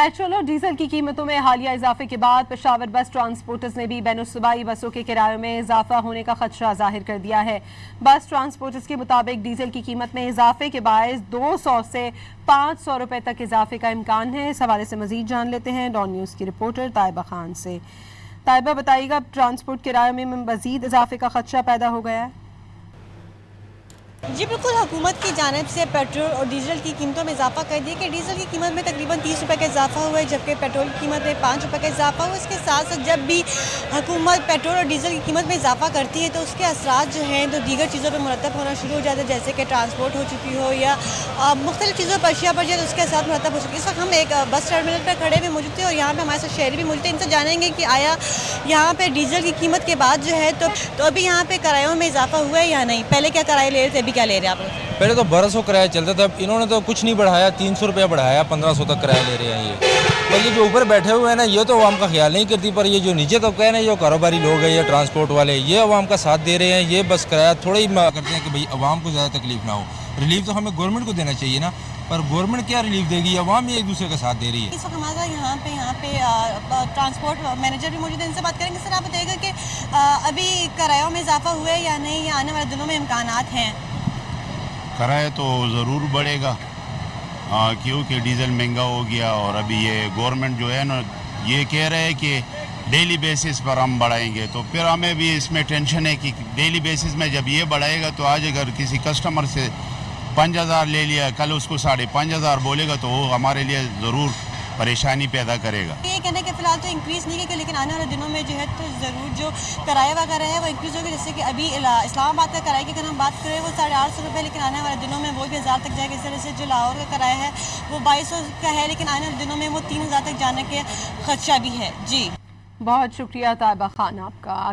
Petrol और diesel की कीमतों में हालिया इजाफे के बाद पेशावर बस ट्रांसपोर्टर्स ने भी बैनुल-सूबाई बसों के किरायों में इजाफा होने का खदशा जाहिर कर दिया है। बस ट्रांसपोर्टर्स के मुताबिक डीजल की कीमत में इजाफे के बायस 200 से 500 रुपए तक इजाफे का इम्कान है। इस हवाले से मजीद जान लेते हैं डॉन न्यूज़ की रिपोर्टर ताइबा खान से। ताइबा, बताइएगा, ट्रांसपोर्ट किरायों में मजीद इजाफे का खदशा पैदा हो गया है? जी बिल्कुल, हुकूमत की जानिब से पेट्रोल और डीजल की कीमतों में इजाफा कर दिया कि डीजल की कीमत में तकरीबन 30 रुपये का इजाफा हुआ है, जबकि पेट्रोल की कीमत में 5 रुपये का इजाफा हुआ है। इसके साथ साथ जब भी हुकूमत पेट्रोल और डीजल की कीमत में इजाफा करती है तो उसके असरात जो हैं तो दीगर चीज़ों पर मुरतब होना शुरू हो जाते हैं, जैसे कि ट्रांसपोर्ट हो चुकी हो या मुख्तलिफ चीज़ों पर अशिया पर जाए तो उसके असरात मुरतब हो चुकी है। इस वक्त हम एक बस टर्मिनल पर खड़े हुए मौजूद थे और यहाँ पर हमारे साथ शहरी भी मौजूद थे। इनसे जानेंगे कि आया यहाँ पर डीजल की कीमत के बाद जो है तो अभी यहाँ पर किरायों में इजाफा हुआ है या नहीं? पहले क्या किराए ले रहे थे, अभी क्या ले रहे हैं आप लोग? पहले तो 1200 किराया चलता था, इन्होंने तो कुछ नहीं बढ़ाया, 300 रुपया बढ़ाया, 1500 तक किराया ले रहे हैं ये। पर ये जो ऊपर बैठे हुए हैं ना, ये तो आवाम का ख्याल नहीं करती, पर ये जो नीचे तबका है ना, जो कारोबारी लोग हैं, ये ट्रांसपोर्ट वाले, ये आवाम का साथ दे रहे हैं। ये बस किराया थोड़ा ही करते हैं कि भाई आवाम को ज़्यादा तकलीफ ना हो। रिलीफ तो हमें गवर्नमेंट को देना चाहिए ना, पर गवर्नमेंट क्या रिलीफ देगी? आवाम ही एक दूसरे का साथ दे रही है। इस वक्त हमारा यहाँ पे ट्रांसपोर्ट मैनेजर भी मौजूद है, इनसे बात करेंगे। सर, आप बताइएगा कि अभी किरायों में इजाफा हुआ है या नहीं, या आने वाले दिनों में इम्कानात हैं? किराया तो ज़रूर बढ़ेगा क्योंकि डीज़ल महंगा हो गया और अभी ये गवर्नमेंट जो है ना ये कह रहे हैं कि डेली बेसिस पर हम बढ़ाएंगे, तो फिर हमें भी इसमें टेंशन है कि डेली बेसिस में जब ये बढ़ाएगा तो आज अगर किसी कस्टमर से 5000 ले लिया, कल उसको 5500 बोलेगा तो वो हमारे लिए ज़रूर परेशानी पैदा करेगा। ये कहने के फिलहाल तो इंक्रीज़ नहीं किया, लेकिन आने वाले दिनों में जो है तो ज़रूर जो किराया वगैरह है वो इंक्रीज़ होगा। जैसे कि अभी इस्लामाबाद का किराए की अगर हम बात करें वो 850 रुपये, लेकिन आने वाले दिनों में वो भी 1000 तक जाएगा। इस तरह से जो लाहौर का किराया है वो 2200 का है, लेकिन आने वाले दिनों में वो 3000 तक जाने के खदशा भी है। जी बहुत शुक्रिया ताइबा खान आपका।